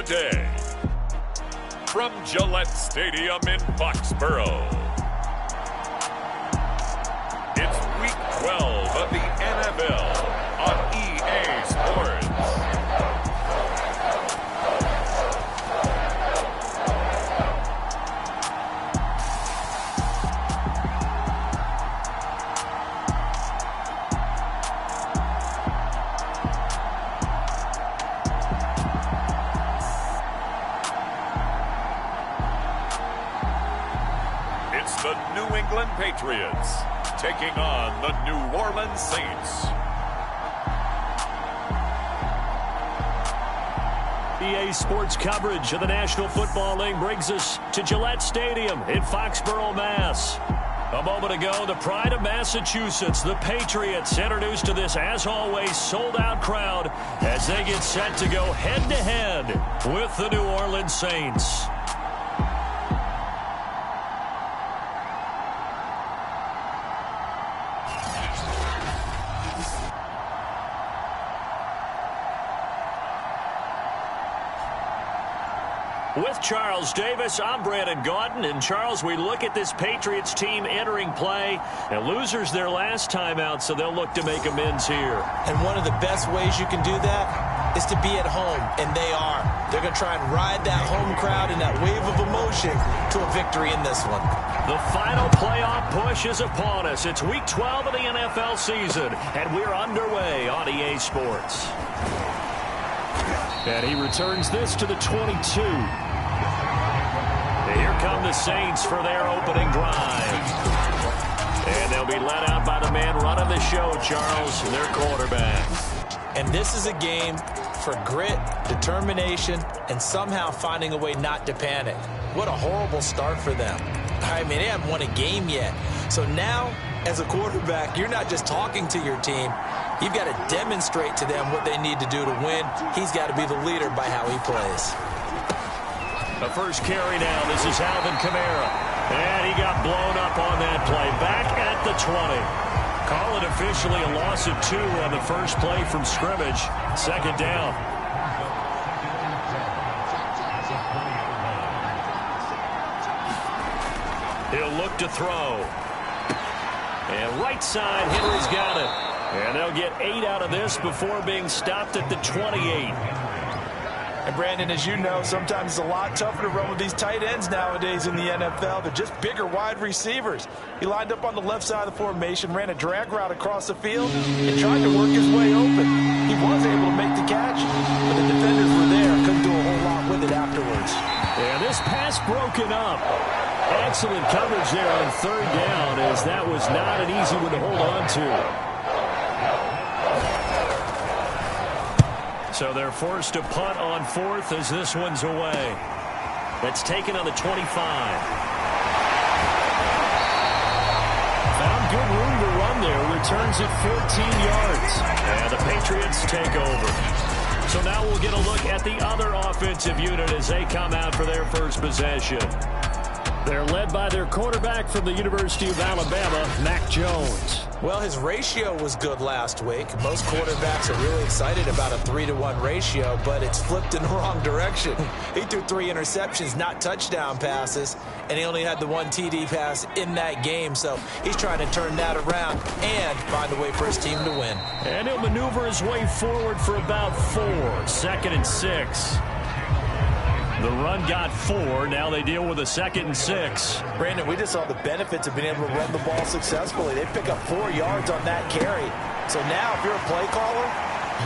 today. From Gillette Stadium in Foxborough, it's Week 12 of the NFL on EA Sports. The New England Patriots taking on the New Orleans Saints. EA Sports coverage of the National Football League brings us to Gillette Stadium in Foxborough, Mass. A moment ago, the pride of Massachusetts, the Patriots, introduced to this, as always, sold-out crowd as they get set to go head-to-head with the New Orleans Saints. With Charles Davis, I'm Brandon Gautin. And Charles, we look at this Patriots team entering play, and losers their last time out, so they'll look to make amends here. And one of the best ways you can do that is to be at home, and they are. They're going to try and ride that home crowd and that wave of emotion to a victory in this one. The final playoff push is upon us. It's Week 12 of the NFL season, and we're underway on EA Sports. And he returns this to the 22. Here come the Saints for their opening drive. And they'll be led out by the man running the show, Charles, their quarterback. And this is a game for grit, determination, and somehow finding a way not to panic. What a horrible start for them. I mean, they haven't won a game yet. So now, as a quarterback, you're not just talking to your team. You've got to demonstrate to them what they need to do to win. He's got to be the leader by how he plays. The first carry now. This is Alvin Kamara. And he got blown up on that play. Back at the 20. Call it officially a loss of 2 on the first play from scrimmage. Second down. He'll look to throw. And right side, Henry's got it. And they'll get 8 out of this before being stopped at the 28. And Brandon, as you know, sometimes it's a lot tougher to run with these tight ends nowadays in the NFL. They're just bigger wide receivers. He lined up on the left side of the formation, ran a drag route across the field, and tried to work his way open. He was able to make the catch, but the defenders were there. Couldn't do a whole lot with it afterwards. And this pass broken up. Excellent coverage there on third down, as that was not an easy one to hold on to. So they're forced to punt on fourth as this one's away. That's taken on the 25. Found good room to run there. Returns it 14 yards. And the Patriots take over. So now we'll get a look at the other offensive unit as they come out for their first possession. They're led by their quarterback from the University of Alabama, Mac Jones. Well, his ratio was good last week. Most quarterbacks are really excited about a 3-to-1 ratio, but it's flipped in the wrong direction. He threw 3 interceptions, not touchdown passes, and he only had the 1 TD pass in that game. So he's trying to turn that around and find a way for his team to win. And he'll maneuver his way forward for about 4. 2nd and 6. The run got 4. Now they deal with a 2nd and 6. Brandon, we just saw the benefits of being able to run the ball successfully. They pick up 4 yards on that carry. So now if you're a play caller,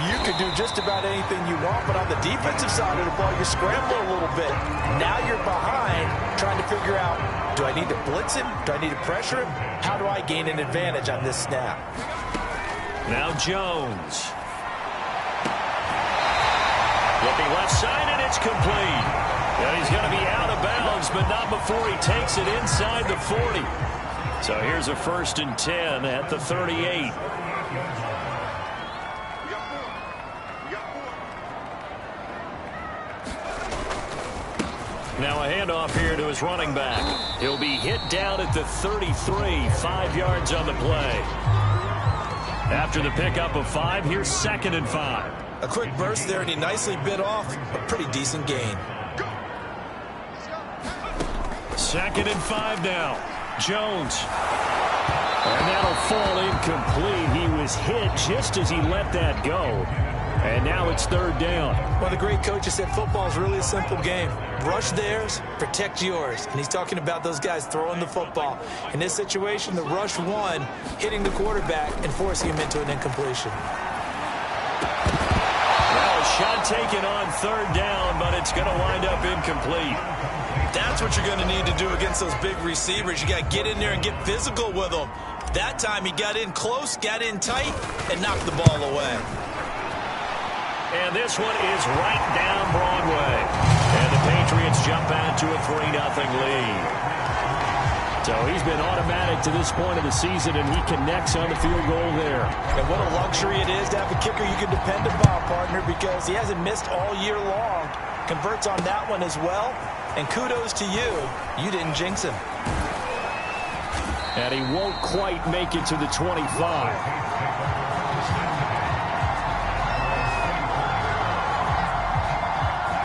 you can do just about anything you want. But on the defensive side of the ball, you scramble a little bit. Now you're behind trying to figure out, do I need to blitz him? Do I need to pressure him? How do I gain an advantage on this snap? Now Jones. Looking left side, and it's complete. And he's going to be out of bounds, but not before he takes it inside the 40. So here's a 1st and 10 at the 38. Now a handoff here to his running back. He'll be hit down at the 33, 5 yards on the play. After the pickup of 5, here's 2nd and 5. A quick burst there, and he nicely bit off a pretty decent gain. 2nd and 5 now. Jones. And that'll fall incomplete. He was hit just as he let that go. And now it's 3rd down. One of the great coaches said football is really a simple game. Rush theirs, protect yours. And he's talking about those guys throwing the football. In this situation, the rush one, hitting the quarterback and forcing him into an incompletion. Well, a shot taken on 3rd down, but it's going to wind up incomplete. That's what you're going to need to do against those big receivers. You got to get in there and get physical with them. That time he got in close, got in tight, and knocked the ball away. And this one is right down Broadway. And the Patriots jump out to a 3-0 lead. So he's been automatic to this point of the season, and he connects on the field goal there. And what a luxury it is to have a kicker you can depend upon, partner, because he hasn't missed all year long. Converts on that one as well. And kudos to you. You didn't jinx him. And he won't quite make it to the 25.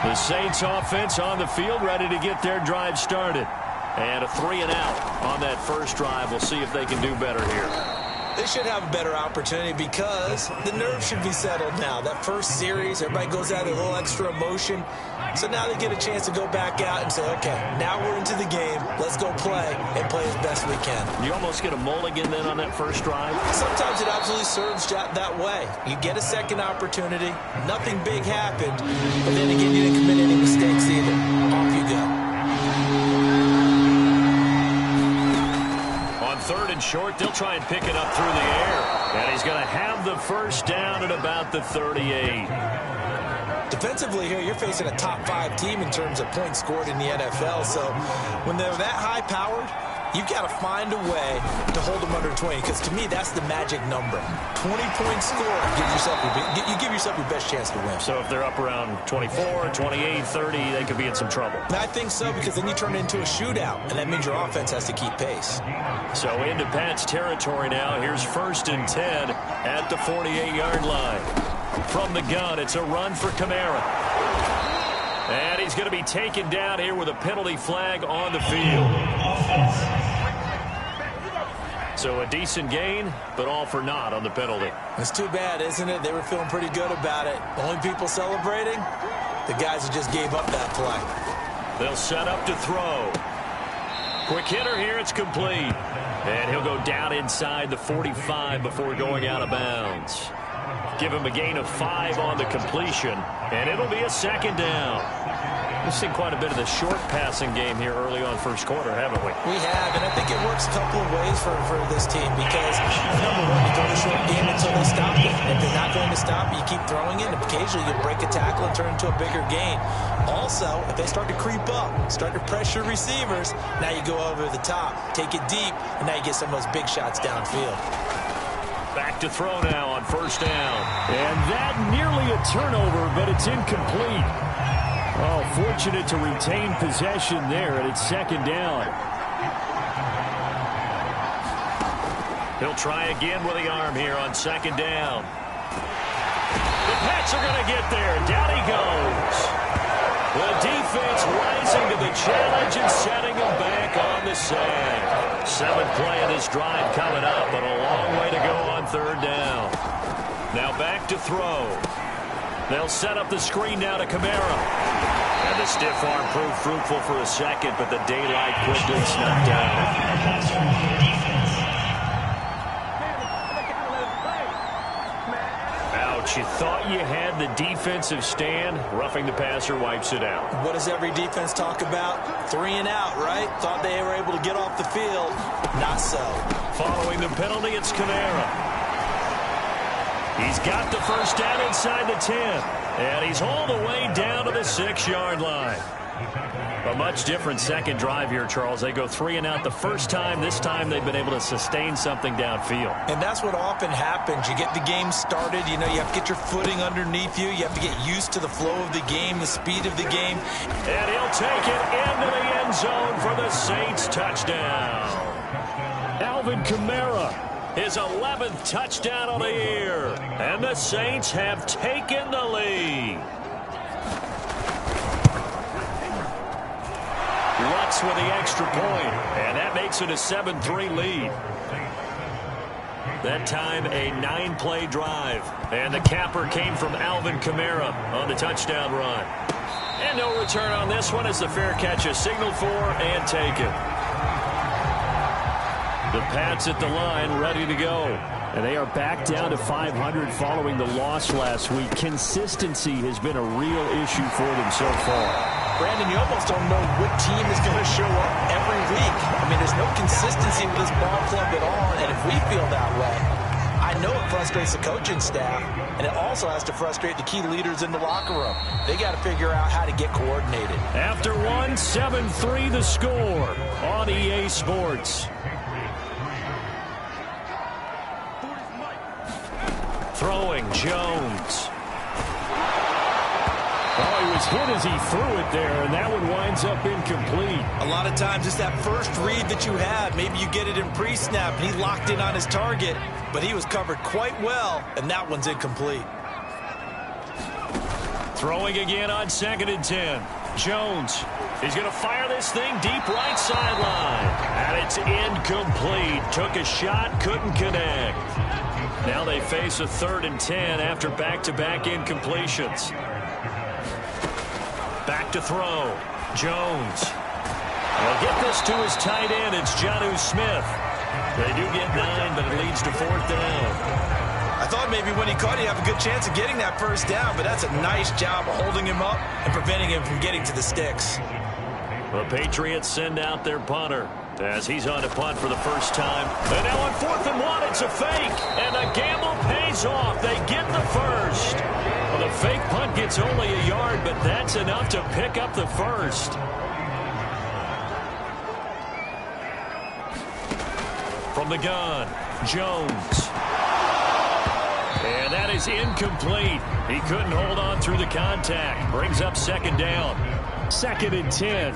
The Saints offense on the field, ready to get their drive started. And a 3-and-out on that first drive. We'll see if they can do better here. They should have a better opportunity because the nerves should be settled now. That first series, everybody goes out with a little extra emotion. So now they get a chance to go back out and say, okay, now we're into the game. Let's go play and play as best we can. You almost get a mulligan then on that first drive? Sometimes it absolutely serves that way. You get a second opportunity. Nothing big happened. But then again, you didn't commit any mistakes either. Off you go. On 3rd and short, they'll try and pick it up through the air. And he's going to have the first down at about the 38. Defensively here, you're facing a top-5 team in terms of points scored in the NFL. So when they're that high-powered, you've got to find a way to hold them under 20. Because to me, that's the magic number. 20-point score gives yourself you give yourself your best chance to win. So if they're up around 24, 28, 30, they could be in some trouble. I think so, because then you turn it into a shootout, and that means your offense has to keep pace. So into Pat's territory now. Here's 1st and 10 at the 48-yard line. From the gun, it's a run for Kamara. And he's going to be taken down here with a penalty flag on the field. So a decent gain, but all for naught on the penalty. It's too bad, isn't it? They were feeling pretty good about it. Only people celebrating, the guys who just gave up that play. They'll set up to throw. Quick hitter here, it's complete. And he'll go down inside the 45 before going out of bounds. Give him a gain of 5 on the completion, and it'll be a 2nd down. We've seen quite a bit of the short passing game here early on first quarter, haven't we? We have, and I think it works a couple of ways for this team because, number one, you throw the short game until they stop it. And if they're not going to stop it, you keep throwing it, and occasionally you break a tackle and turn it into a bigger gain. Also, if they start to creep up, start to pressure receivers, now you go over the top, take it deep, and now you get some of those big shots downfield. Back to throw now on 1st down. And that nearly a turnover, but it's incomplete. Oh, fortunate to retain possession there, and it's 2nd down. He'll try again with the arm here on 2nd down. The Pats are going to get there. Down he goes. The defense rising to the challenge and setting him back on the sand. 7th play of this drive coming up, but a long way to go on 3rd down. Now back to throw. They'll set up the screen now to Kamara. And the stiff arm proved fruitful for a second, but the daylight quickly snuck down. You thought you had the defensive stand. Roughing the passer wipes it out. What does every defense talk about? 3-and-out, right? Thought they were able to get off the field. Not so. Following the penalty, it's Kamara. He's got the first down inside the 10. And he's all the way down to the 6-yard line. A much different second drive here, Charles. They go 3-and-out the first time. This time they've been able to sustain something downfield. And that's what often happens. You get the game started. You know, you have to get your footing underneath you. You have to get used to the flow of the game, the speed of the game. And he'll take it into the end zone for the Saints touchdown. Alvin Kamara His 11th touchdown of the year. And the Saints have taken the lead. Lutz with the extra point, and that makes it a 7-3 lead. That time a 9-play drive, and the capper came from Alvin Kamara on the touchdown run. And no return on this one as the fair catch is signaled for and taken. The Pats at the line ready to go. And they are back down to 500 following the loss last week. Consistency has been a real issue for them so far. Brandon, you almost don't know what team is going to show up every week. I mean, there's no consistency with this ball club at all, and if we feel that way, I know it frustrates the coaching staff, and it also has to frustrate the key leaders in the locker room. They got to figure out how to get coordinated. After one, 7-3 the score on EA Sports. Throwing, Jones. Oh, he was hit as he threw it there, and that one winds up incomplete. A lot of times it's that first read that you have. Maybe you get it in pre-snap, and he locked in on his target, but he was covered quite well, and that one's incomplete. Throwing again on 2nd and 10. Jones. He's going to fire this thing deep right sideline. And it's incomplete. Took a shot, couldn't connect. Now they face a 3rd and 10 after back-to-back incompletions. Back to throw. Jones. Will get this to his tight end. It's Jonnu Smith. They do get 9, but it leads to 4th down. I thought maybe when he caught, he'd have a good chance of getting that first down, but that's a nice job of holding him up and preventing him from getting to the sticks. The Patriots send out their punter as he's on to punt for the first time. And now on 4th and 1, it's a fake. And the gamble pays off. They get the first. Well, the fake punt gets only a yard, but that's enough to pick up the first. From the gun, Jones. And that is incomplete. He couldn't hold on through the contact. Brings up 2nd down. 2nd and 10.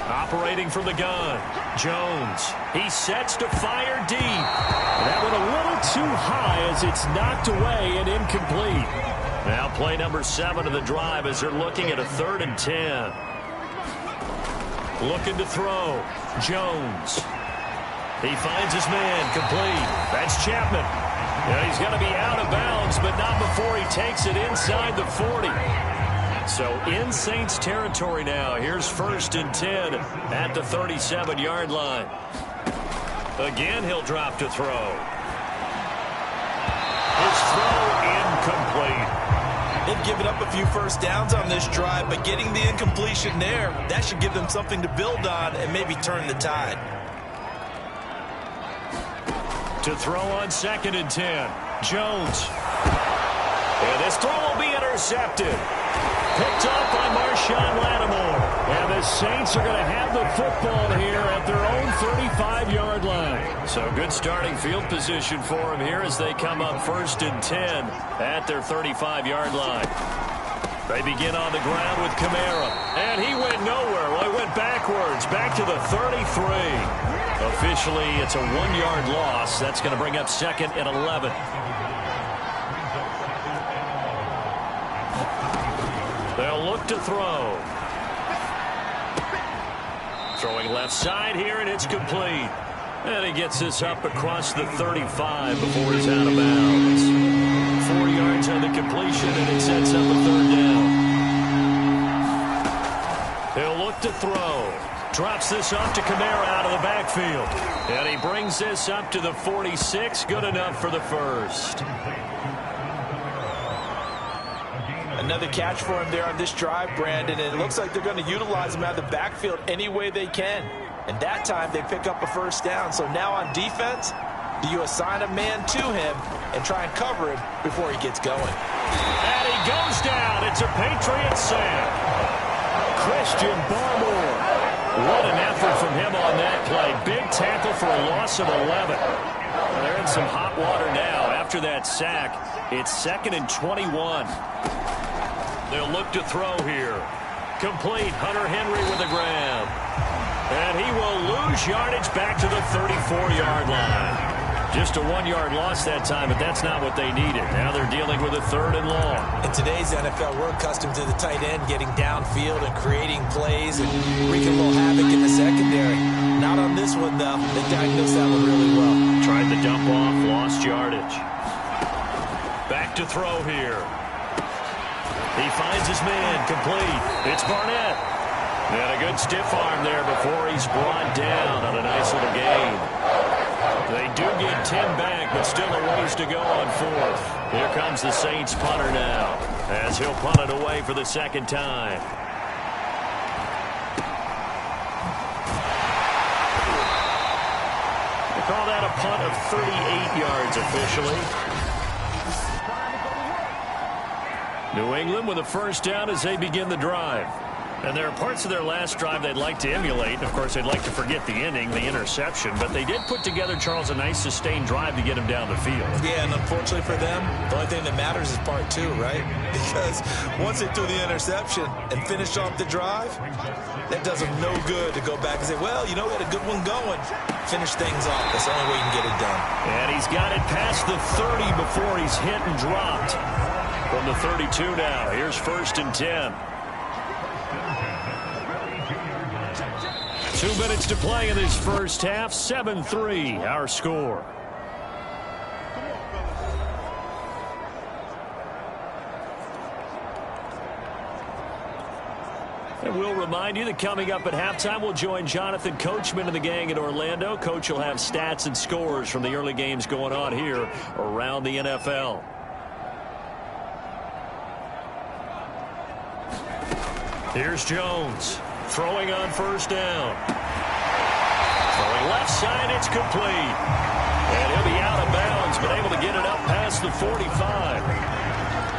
Operating from the gun, Jones. He sets to fire deep. That one a little too high as it's knocked away and incomplete. Now play number 7 of the drive as they're looking at a 3rd and 10. Looking to throw, Jones. He finds his man, complete. That's Chapman. Yeah, he's got to be out of bounds, but not before he takes it inside the 40. So in Saints territory now. Here's 1st and 10 at the 37-yard line. Again, he'll drop to throw. His throw incomplete. They've given up a few first downs on this drive, but getting the incompletion there, that should give them something to build on and maybe turn the tide. To throw on 2nd and 10. Jones. And this throw will be intercepted. Picked up by Marshawn Lattimore. And the Saints are going to have the football here at their own 35-yard line. So good starting field position for them here as they come up 1st and 10 at their 35-yard line. They begin on the ground with Kamara. And he went nowhere. Well, he went backwards, back to the 33. Officially, it's a 1-yard loss. That's going to bring up 2nd and 11. They'll look to throw. Throwing left side here, and it's complete. And he gets this up across the 35 before he's out of bounds. 4 yards on the completion, and it sets up a 3rd down. He'll look to throw. Drops this off to Kamara out of the backfield. And he brings this up to the 46. Good enough for the first. Another catch for him there on this drive, Brandon, and it looks like they're going to utilize him out of the backfield any way they can. And that time they pick up a first down. So now on defense, do you assign a man to him and try and cover him before he gets going? And he goes down. It's a Patriot sack. Christian Barmore. What an effort from him on that play. Big tackle for a loss of 11. They're in some hot water now. After that sack, it's 2nd and 21. They'll look to throw here. Complete. Hunter Henry with a grab. And he will lose yardage back to the 34-yard line. Just a 1-yard loss that time, but that's not what they needed. Now they're dealing with a 3rd and long. In today's NFL, we're accustomed to the tight end getting downfield and creating plays and wreaking a little havoc in the secondary. Not on this one, though. They diagnosed that one really well. Tried the dump off, lost yardage. Back to throw here. He finds his man, complete. It's Barnett. And a good stiff arm there before he's brought down on a nice little gain. They do get 10 back, but still a ways to go on 4th. Here comes the Saints punter now, as he'll punt it away for the 2nd time. They call that a punt of 38 yards officially. New England with a 1st down as they begin the drive. And there are parts of their last drive they'd like to emulate. Of course, they'd like to forget the inning, the interception. But they did put together, Charles, a nice sustained drive to get him down the field. Yeah, and unfortunately for them, the only thing that matters is part 2, right? Because once they threw the interception and finished off the drive, that does them no good to go back and say, well, you know, we had a good one going. Finish things off. That's the only way you can get it done. And he's got it past the 30 before he's hit and dropped. From the 32 now, here's 1st and 10. 2 minutes to play in this first half. 7-3 our score. And we'll remind you that coming up at halftime, we'll join Jonathan Coachman and the gang in Orlando. Coach will have stats and scores from the early games going on here around the NFL. Here's Jones. Throwing on 1st down. Throwing left side, it's complete. And he'll be out of bounds, but able to get it up past the 45.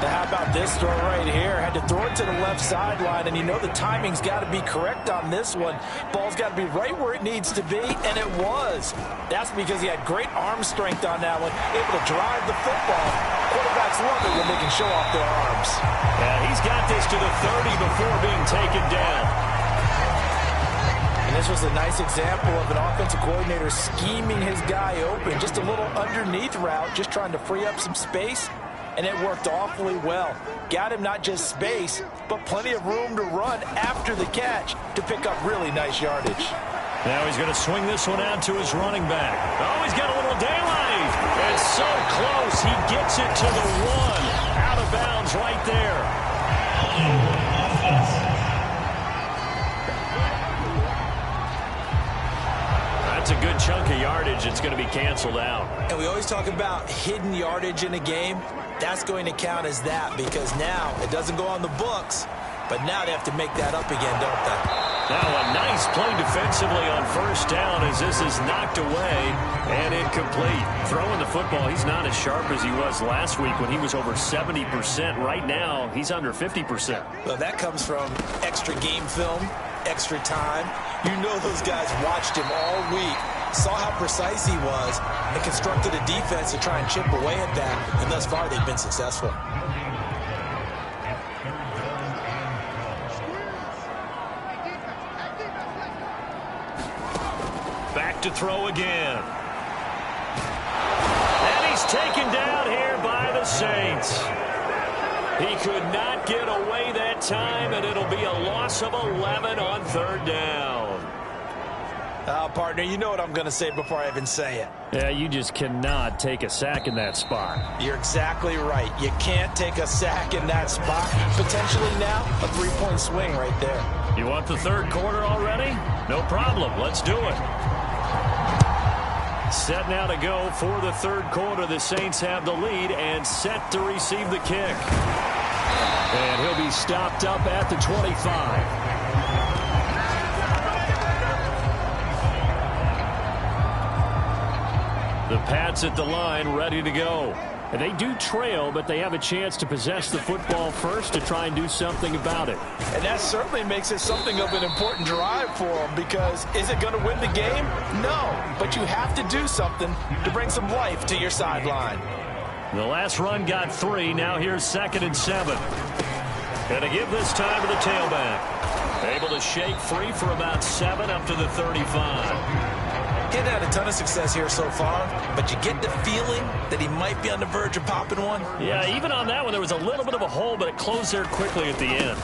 How about this throw right here? Had to throw it to the left sideline, and you know the timing's got to be correct on this one. Ball's got to be right where it needs to be, and it was. That's because he had great arm strength on that one, able to drive the football. Quarterbacks love it when they can show off their arms. Yeah, he's got this to the 30 before being taken down. And this was a nice example of an offensive coordinator scheming his guy open. Just a little underneath route, just trying to free up some space. And it worked awfully well. Got him not just space, but plenty of room to run after the catch to pick up really nice yardage. Now he's going to swing this one out to his running back. Oh, he's got a little daylight. It's so close. He gets it to the 1. Out of bounds right there. That's a good chunk of yardage. It's going to be canceled out. And we always talk about hidden yardage in a game. That's going to count as that because now it doesn't go on the books, but now they have to make that up again, don't they? Now a nice play defensively on 1st down as this is knocked away and incomplete. Throwing the football, he's not as sharp as he was last week when he was over 70%. Right now, he's under 50%. Well, that comes from extra game film, extra time. You know those guys watched him all week, saw how precise he was, and constructed a defense to try and chip away at that, and thus far they've been successful. Back to throw again. And he's taken down here by the Saints. He could not get away that time, and it'll be a loss of 11 on 3rd down. Partner, you know what I'm going to say before I even say it. Yeah, you just cannot take a sack in that spot. You're exactly right. You can't take a sack in that spot. Potentially now, a 3-point swing right there. You want the 3rd quarter already? No problem. Let's do it. Set now to go for the 3rd quarter. The Saints have the lead and set to receive the kick. And he'll be stopped up at the 25. The Pats at the line, ready to go. And they do trail, but they have a chance to possess the football first to try and do something about it. And that certainly makes it something of an important drive for them because is it going to win the game? No, but you have to do something to bring some life to your sideline. The last run got 3. Now here's 2nd and 7. And to give this time to the tailback. Able to shake free for about 7 up to the 35. He's had a ton of success here so far, but you get the feeling that he might be on the verge of popping one. Yeah, even on that one, there was a little bit of a hole, but it closed there quickly at the end.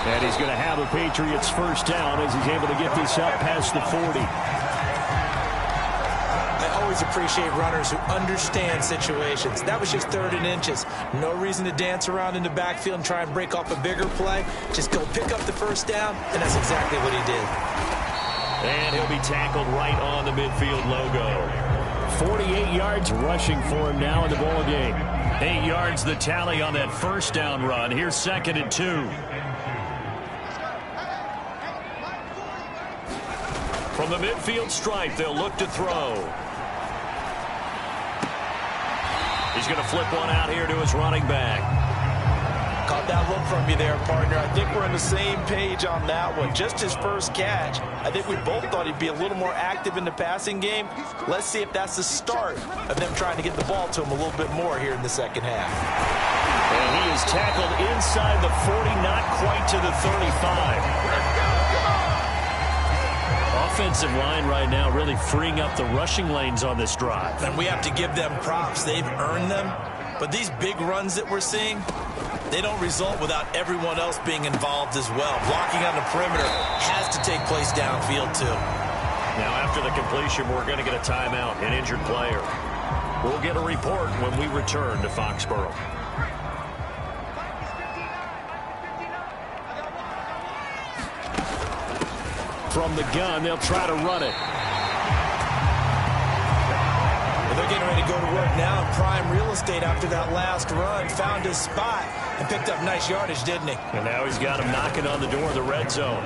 And he's going to have a Patriots first down as he's able to get this up past the 40. I always appreciate runners who understand situations. That was just 3rd and inches. No reason to dance around in the backfield and try and break off a bigger play. Just go pick up the first down, and that's exactly what he did. And he'll be tackled right on the midfield logo. 48 yards rushing for him now in the ball game. 8 yards the tally on that first down run. Here's 2nd and 2. From the midfield stripe, they'll look to throw. He's going to flip one out here to his running back. Caught that look from you there, partner. I think we're on the same page on that one. Just his first catch. I think we both thought he'd be a little more active in the passing game. Let's see if that's the start of them trying to get the ball to him a little bit more here in the second half. And he is tackled inside the 40, not quite to the 35. Offensive line right now really freeing up the rushing lanes on this drive. And we have to give them props. They've earned them. But these big runs that we're seeing, they don't result without everyone else being involved as well. Blocking on the perimeter has to take place downfield, too. Now, after the completion, we're going to get a timeout, an injured player. We'll get a report when we return to Foxborough. From the gun, they'll try to run it. Well, they're getting ready to go to work now in prime real estate after that last run. Found his spot and picked up nice yardage, didn't he? And now he's got him knocking on the door of the red zone.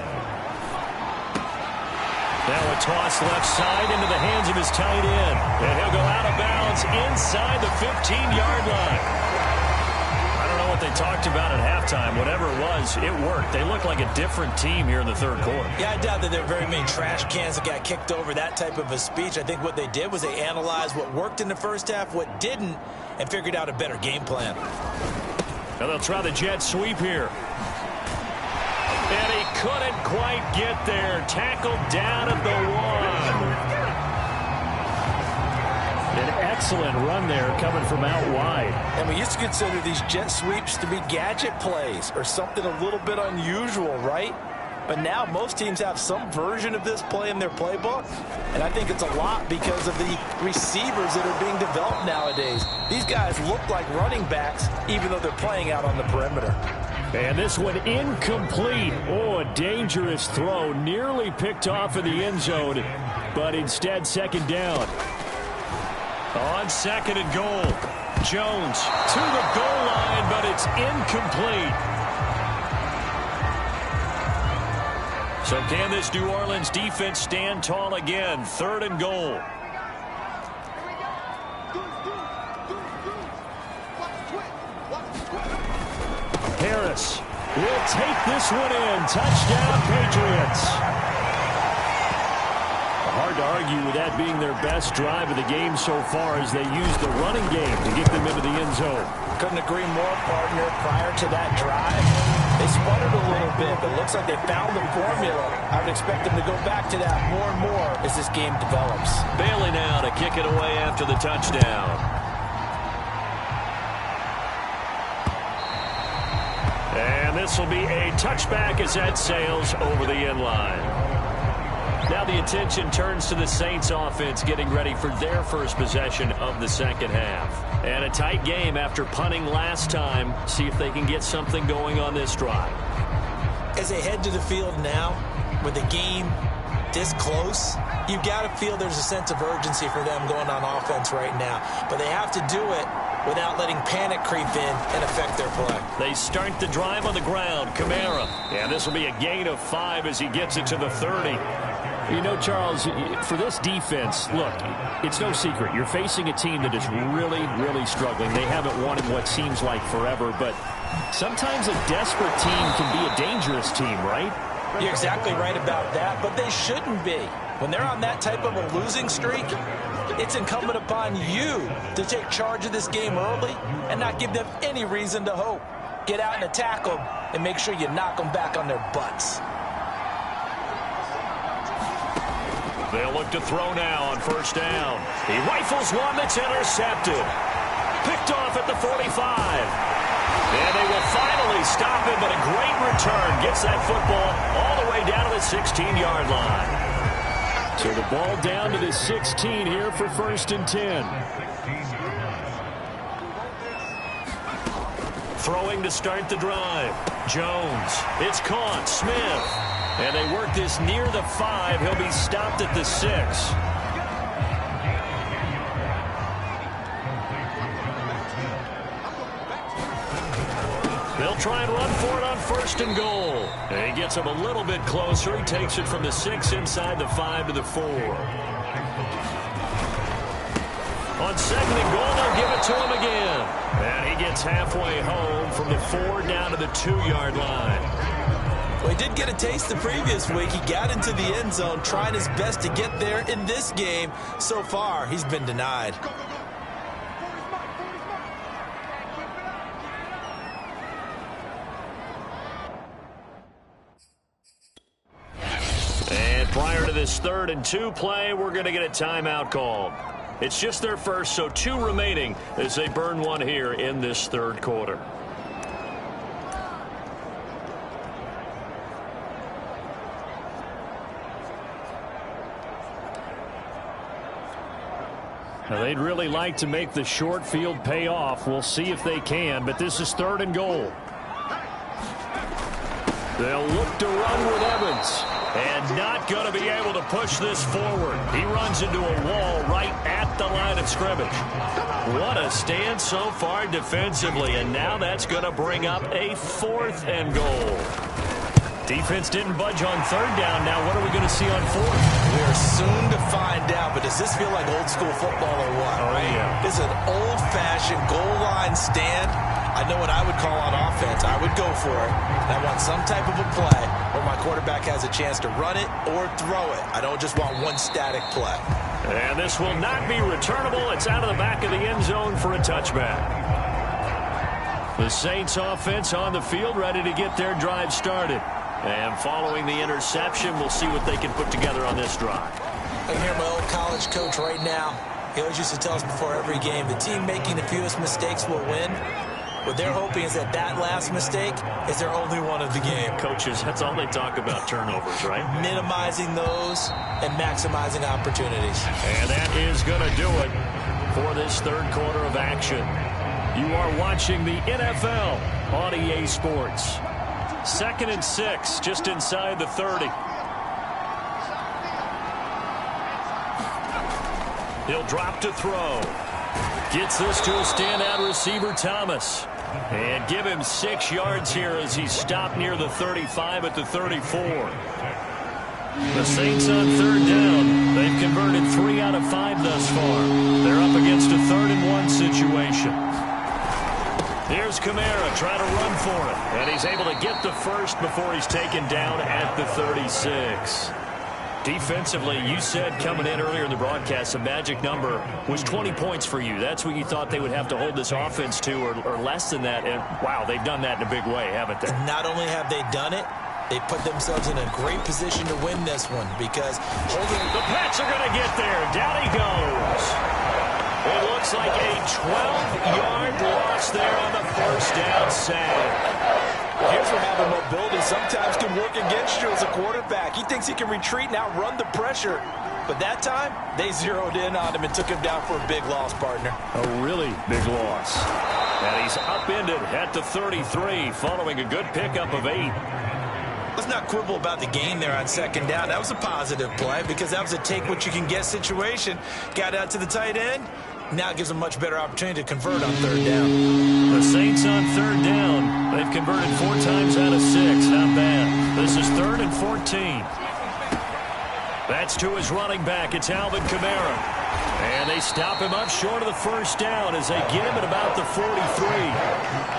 Now a toss left side into the hands of his tight end. And he'll go out of bounds inside the 15-yard line. I don't know what they talked about at halftime. Whatever it was, it worked. They look like a different team here in the third quarter. Yeah, I doubt that there are very many trash cans that got kicked over, that type of a speech. I think what they did was they analyzed what worked in the first half, what didn't, and figured out a better game plan. Now they'll try the jet sweep here. And he couldn't quite get there. Tackled down at the 1. An excellent run there coming from out wide. And we used to consider these jet sweeps to be gadget plays or something a little bit unusual, right? But now most teams have some version of this play in their playbook. And I think it's a lot because of the receivers that are being developed nowadays. These guys look like running backs even though they're playing out on the perimeter. And this one incomplete. Oh, a dangerous throw. Nearly picked off in the end zone, but instead second down. On 2nd and goal. Jones to the goal line, but it's incomplete. So can this New Orleans defense stand tall again? 3rd and goal. Harris will take this one in. Touchdown, Patriots. Hard to argue with that being their best drive of the game so far as they used the running game to get them into the end zone. Couldn't agree more, partner. Prior to that drive, they sputtered a little bit, but it looks like they found the formula. I would expect them to go back to that more and more as this game develops. Bailey now to kick it away after the touchdown. And this will be a touchback as that sails over the end line. Now the attention turns to the Saints offense getting ready for their first possession of the second half. And a tight game after punting last time. See if they can get something going on this drive. As they head to the field now, with the game this close, you've got to feel there's a sense of urgency for them going on offense right now. But they have to do it without letting panic creep in and affect their play. They start the drive on the ground. Kamara. And this will be a gain of 5 as he gets it to the 30. You know, Charles, for this defense, look, it's no secret. You're facing a team that is really, really struggling. They haven't won in what seems like forever, but sometimes a desperate team can be a dangerous team, right? You're exactly right about that, but they shouldn't be. When they're on that type of a losing streak, it's incumbent upon you to take charge of this game early and not give them any reason to hope. Get out and attack them and make sure you knock them back on their butts. They'll look to throw now on first down. He rifles one that's intercepted. Picked off at the 45. And they will finally stop him, but a great return gets that football all the way down to the 16-yard line. So the ball down to the 16 here for 1st and 10. Throwing to start the drive. Jones. It's caught. Smith. And they work this near the 5. He'll be stopped at the 6. They'll try and run for it on 1st and goal. And he gets him a little bit closer. He takes it from the 6 inside the 5 to the 4. On 2nd and goal, they'll give it to him again. And he gets halfway home from the 4 down to the 2-yard line. Well, he did get a taste the previous week. He got into the end zone, trying his best to get there in this game. So far, he's been denied. And prior to this 3rd and 2 play, we're going to get a timeout called. It's just their first, so 2 remaining as they burn one here in this 3rd quarter. Now, they'd really like to make the short field pay off. We'll see if they can, but this is 3rd and goal. They'll look to run with Evans. And not going to be able to push this forward. He runs into a wall right at the line of scrimmage. What a stand so far defensively, and now that's going to bring up a 4th and goal. Defense didn't budge on 3rd down. Now what are we going to see on 4th? We are soon to find out, but does this feel like old school football or what? Oh, yeah. This is an old-fashioned goal line stand. I know what I would call on offense. I would go for it. And I want some type of a play where my quarterback has a chance to run it or throw it. I don't just want one static play. And this will not be returnable. It's out of the back of the end zone for a touchback. The Saints offense on the field, ready to get their drive started. And following the interception, we'll see what they can put together on this drive. I can hear my old college coach right now. He always used to tell us before every game, the team making the fewest mistakes will win. What they're hoping is that that last mistake is their only one of the game. Coaches, that's all they talk about, turnovers, right? Minimizing those and maximizing opportunities. And that is going to do it for this 3rd quarter of action. You are watching the NFL on EA Sports. 2nd and 6, just inside the 30. He'll drop to throw. Gets this to a standout receiver, Thomas. And give him 6 yards here as he's stopped near the 35 at the 34. The Saints on 3rd down. They've converted 3 out of 5 thus far. They're up against a 3rd and 1 situation. Here's Kamara trying to run for it. And he's able to get the first before he's taken down at the 36. Defensively, you said coming in earlier in the broadcast, the magic number was 20 points for you. That's what you thought they would have to hold this offense to, or less than that. And, wow, they've done that in a big way, haven't they? Not only have they done it, they put themselves in a great position to win this one because holding... The Pats are going to get there. Down he goes. It looks like a 12-yard loss there on the first down save. Here's where having mobility sometimes can work against you as a quarterback. He thinks he can retreat and outrun the pressure. But that time, they zeroed in on him and took him down for a big loss, partner. A really big loss. And he's upended at the 33 following a good pickup of 8. Let's not quibble about the gain there on 2nd down. That was a positive play because that was a take-what-you-can-get situation. Got out to the tight end. Now it gives them a much better opportunity to convert on 3rd down. The Saints on 3rd down. They've converted 4 times out of 6. Not bad. This is 3rd and 14. That's to his running back. It's Alvin Kamara. And they stop him up short of the first down as they get him at about the 43.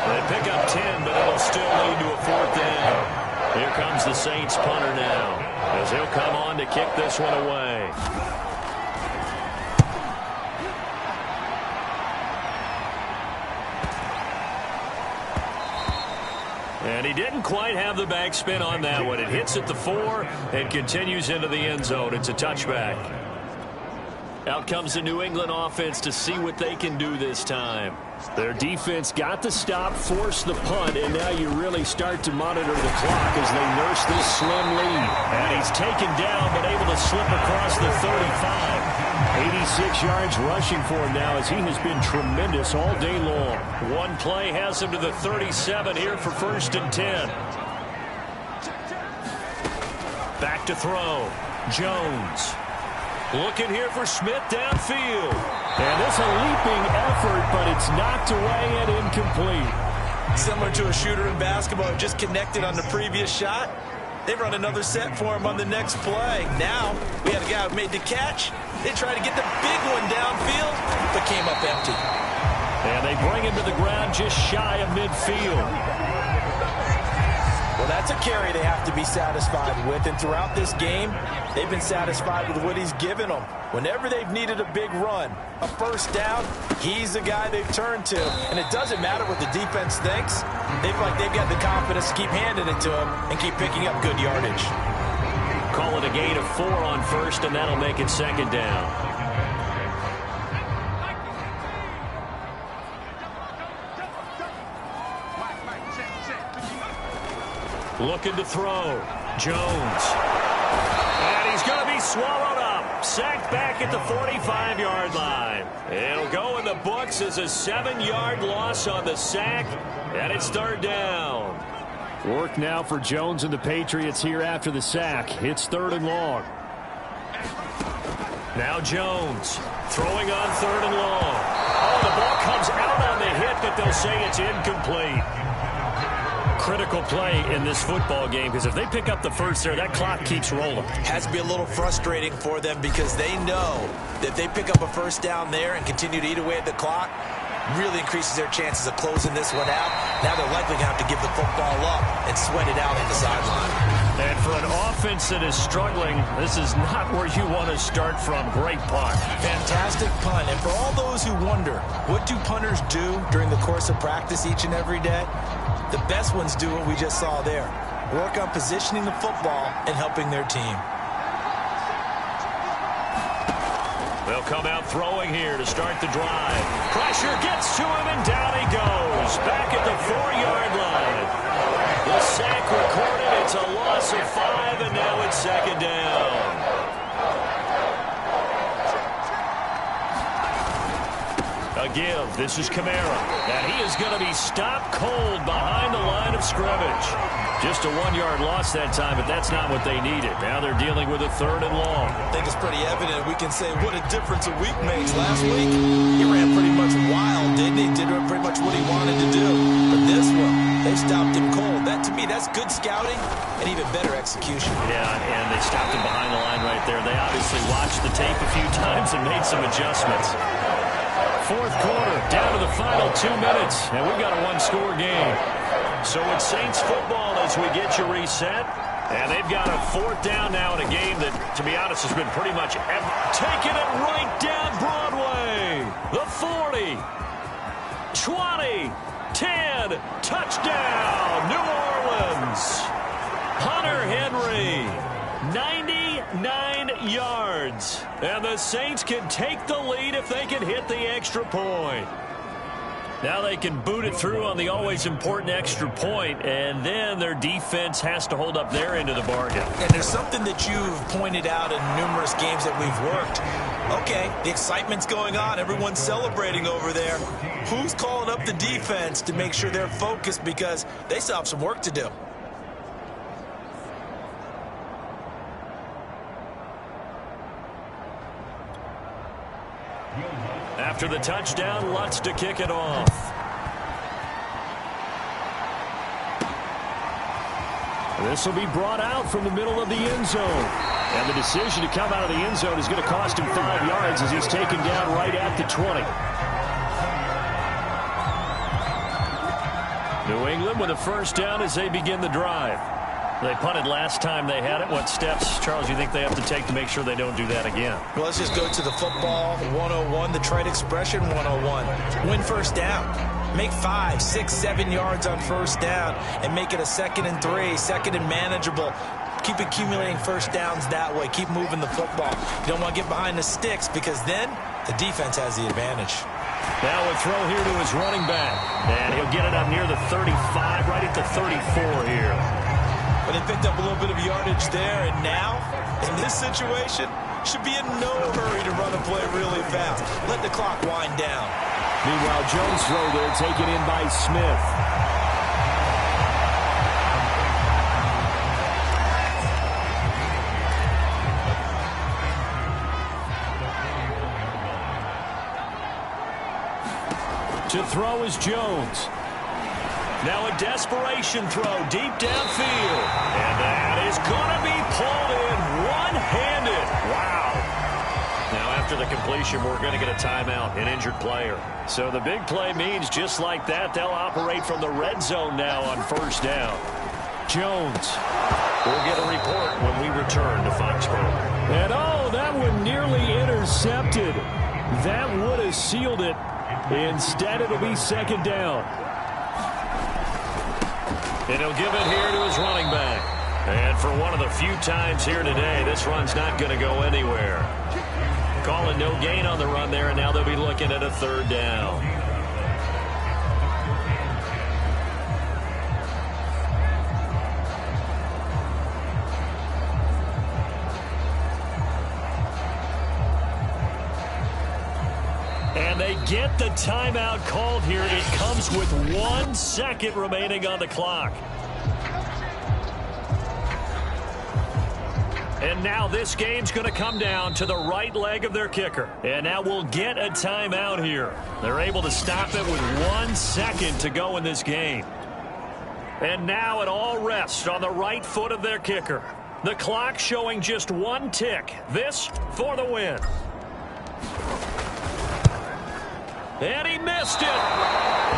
They pick up 10, but it'll still lead to a 4th down. Here comes the Saints punter now as he'll come on to kick this one away. And he didn't quite have the backspin on that one. It hits at the 4 and continues into the end zone. It's a touchback. Out comes the New England offense to see what they can do this time. Their defense got the stop, forced the punt, and now you really start to monitor the clock as they nurse this slim lead. And he's taken down, but able to slip across the 35. 86 yards rushing for him now as he has been tremendous all day long. One play has him to the 37 here for 1st and 10. Back to throw. Jones. Looking here for Smith downfield. And it's a leaping effort, but it's knocked away and incomplete. Similar to a shooter in basketball who just connected on the previous shot. They run another set for him on the next play. Now, we had a guy who made the catch. They tried to get the big one downfield, but came up empty. And they bring him to the ground just shy of midfield. Well, that's a carry they have to be satisfied with. And throughout this game, they've been satisfied with what he's given them. Whenever they've needed a big run, a first down, he's the guy they've turned to. And it doesn't matter what the defense thinks. They feel like they've got the confidence to keep handing it to him and keep picking up good yardage. Call it a gain of 4 on 1st, and that'll make it 2nd down. Looking to throw. Jones. And he's going to be swallowed up. Sacked back at the 45-yard line. It'll go in the books as a 7-yard loss on the sack. And it's 3rd down. Work now for Jones and the Patriots here after the sack. It's 3rd and long. Now Jones throwing on 3rd and long. Oh, the ball comes out on the hit, but they'll say it's incomplete. Critical play in this football game, because if they pick up the first there, that clock keeps rolling. Has to be a little frustrating for them because they know that if they pick up a first down there and continue to eat away at the clock, really increases their chances of closing this one out. Now they're likely going to have to give the football up and sweat it out on the sideline. And for an offense that is struggling, this is not where you want to start from. Great punt. Fantastic punt. And for all those who wonder, what do punters do during the course of practice each and every day? The best ones do what we just saw there. Work on positioning the football and helping their team. They'll come out throwing here to start the drive. Pressure gets to him, and down he goes. Back at the 4-yard line. The sack recorded. It's a loss of 5, and now it's 2nd down. A give. This is Kamara. And he is going to be stopped cold behind the line of scrimmage. Just a 1-yard loss that time, but that's not what they needed. Now they're dealing with a 3rd and long. I think it's pretty evident. We can say what a difference a week makes. Last week, he ran pretty much wild, didn't he? Did pretty much what he wanted to do. But this one, they stopped him cold. That, to me, that's good scouting and even better execution. Yeah, and they stopped him behind the line right there. They obviously watched the tape a few times and made some adjustments. 4th quarter, down to the final 2 minutes, and we've got a 1-score game. So it's Saints football as we get you reset. And they've got a 4th down now in a game that, to be honest, has been pretty much taking it right down Broadway. The 40, 20, 10, touchdown, New Orleans. Hunter Henry, 99 yards. And the Saints can take the lead if they can hit the extra point. Now they can boot it through on the always important extra point, and then their defense has to hold up their end of the bargain. And there's something that you've pointed out in numerous games that we've worked. Okay, the excitement's going on. Everyone's celebrating over there. Who's calling up the defense to make sure they're focused, because they still have some work to do? After the touchdown, Lutz to kick it off. This will be brought out from the middle of the end zone. And the decision to come out of the end zone is going to cost him 5 yards as he's taken down right at the 20. New England with a first down as they begin the drive. They punted last time they had it. What steps, Charles, do you think they have to take to make sure they don't do that again? Well, let's just go to the football 101, the trade expression 101. Win first down. Make 5, 6, 7 yards on first down and make it a 2nd and 3, 2nd and manageable. Keep accumulating first downs that way. Keep moving the football. You don't want to get behind the sticks because then the defense has the advantage. Now a throw here to his running back. And he'll get it up near the 35, right at the 34 here. But they picked up a little bit of yardage there, and now, in this situation, should be in no hurry to run a play really fast. Let the clock wind down. Meanwhile, Jones' throw there taken in by Smith. To throw is Jones. Now a desperation throw deep downfield. And that is going to be pulled in one-handed. Wow. Now after the completion, we're going to get a timeout, an injured player. So the big play means just like that, they'll operate from the red zone now on first down. Jones. We'll get a report when we return to Foxborough. And oh, that one nearly intercepted. That would have sealed it. Instead, it'll be 2nd down. And he'll give it here to his running back. And for one of the few times here today, this run's not going to go anywhere. Calling no gain on the run there, and now they'll be looking at a 3rd down. And they get the timeout called here. It comes with 1 second remaining on the clock. And now this game's going to come down to the right leg of their kicker. And now we'll get a timeout here. They're able to stop it with 1 second to go in this game. And now it all rests on the right foot of their kicker. The clock showing just 1 tick. This for the win. And he missed it.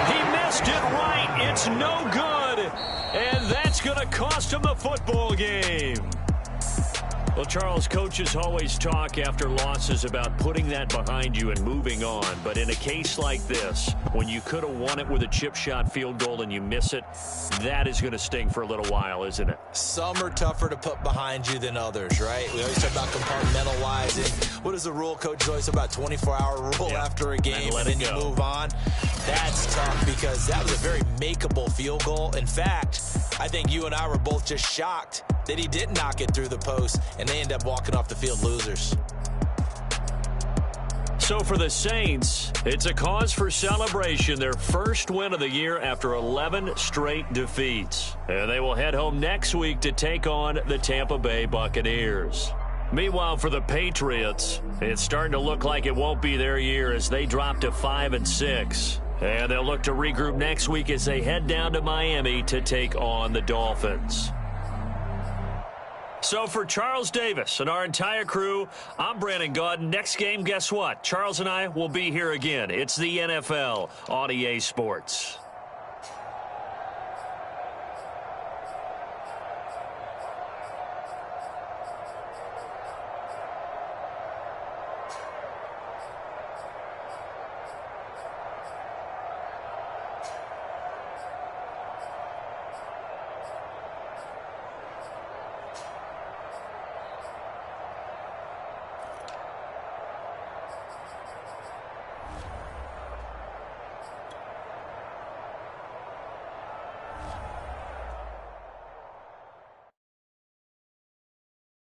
He missed it right. It's no good. And that's going to cost him the football game. Well, Charles, coaches always talk after losses about putting that behind you and moving on. But in a case like this, when you could have won it with a chip shot field goal and you miss it, that is going to sting for a little while, isn't it? Some are tougher to put behind you than others, right? We always talk about compartmentalizing. What is the rule, coach? Always about 24-hour rule after a game, and then you move on. That's tough because that was a very makeable field goal. In fact, I think you and I were both just shocked that he didn't knock it through the post, and they end up walking off the field losers. So for the Saints, it's a cause for celebration, their first win of the year after 11 straight defeats. And they will head home next week to take on the Tampa Bay Buccaneers. Meanwhile, for the Patriots, it's starting to look like it won't be their year as they drop to 5-6. And they'll look to regroup next week as they head down to Miami to take on the Dolphins. So for Charles Davis and our entire crew, I'm Brandon Gaudin. Next game, guess what? Charles and I will be here again. It's the NFL on EA Sports.